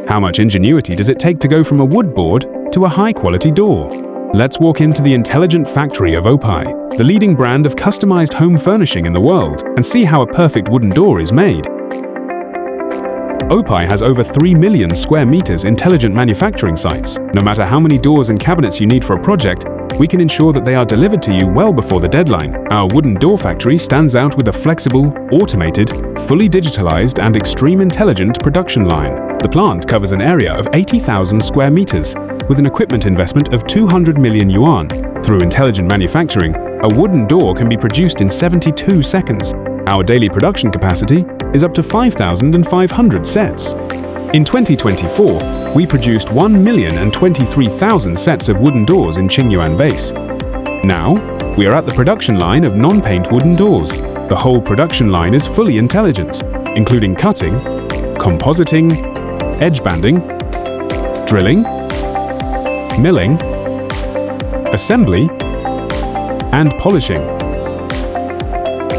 How much ingenuity does it take to go from a wood board to a high-quality door? Let's walk into the intelligent factory of Oppein, the leading brand of customized home furnishing in the world, and see how a perfect wooden door is made. Oppein has over 3 million square meters intelligent manufacturing sites. No matter how many doors and cabinets you need for a project, we can ensure that they are delivered to you well before the deadline. Our wooden door factory stands out with a flexible, automated, fully digitalized and extreme intelligent production line. The plant covers an area of 80,000 square meters with an equipment investment of 200 million yuan. Through intelligent manufacturing, a wooden door can be produced in 72 seconds. Our daily production capacity is up to 5,500 sets. In 2024, we produced 1,023,000 sets of wooden doors in Qingyuan base. Now, we are at the production line of non-paint wooden doors. The whole production line is fully intelligent, including cutting, compositing, edge banding, drilling, milling, assembly, and polishing.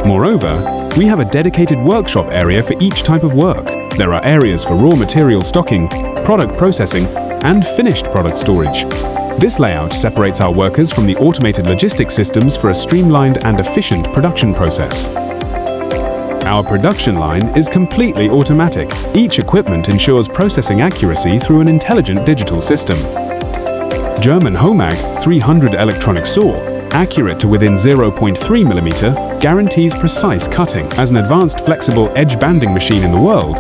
Moreover, we have a dedicated workshop area for each type of work. There are areas for raw material stocking, product processing, and finished product storage. This layout separates our workers from the automated logistics systems for a streamlined and efficient production process. Our production line is completely automatic. Each equipment ensures processing accuracy through an intelligent digital system. German HOMAG 300 electronic saw, accurate to within 0.3 mm, guarantees precise cutting. As an advanced flexible edge banding machine in the world,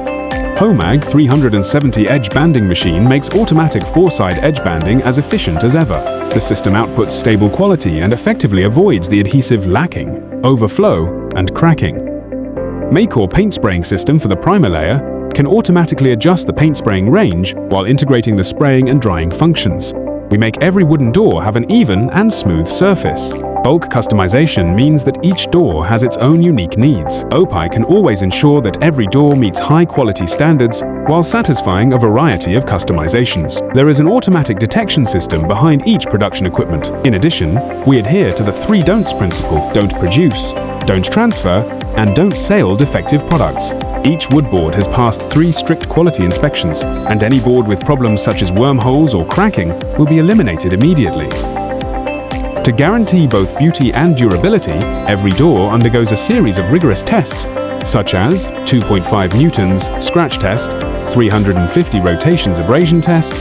HOMAG 370 edge banding machine makes automatic four-side edge banding as efficient as ever. The system outputs stable quality and effectively avoids the adhesive lacking, overflow, and cracking. Maycore paint spraying system for the primer layer can automatically adjust the paint spraying range while integrating the spraying and drying functions. We make every wooden door have an even and smooth surface. Bulk customization means that each door has its own unique needs. Oppein can always ensure that every door meets high-quality standards while satisfying a variety of customizations. There is an automatic detection system behind each production equipment. In addition, we adhere to the 3 don'ts principle: don't produce, don't transfer, and don't sell defective products. Each wood board has passed 3 strict quality inspections, and any board with problems such as wormholes or cracking will be eliminated immediately. To guarantee both beauty and durability, every door undergoes a series of rigorous tests, such as 2.5 newtons scratch test, 350 rotations abrasion test,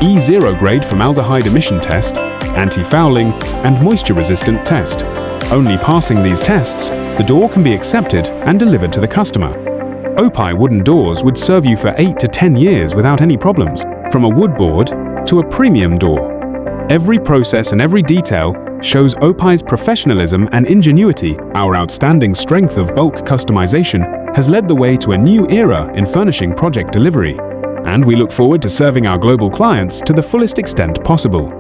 E0 grade formaldehyde emission test, anti-fouling, and moisture-resistant test. Only passing these tests, the door can be accepted and delivered to the customer. Oppein wooden doors would serve you for 8 to 10 years without any problems, from a wood board to a premium door. Every process and every detail shows Oppein's professionalism and ingenuity. Our outstanding strength of bulk customization has led the way to a new era in furnishing project delivery, and we look forward to serving our global clients to the fullest extent possible.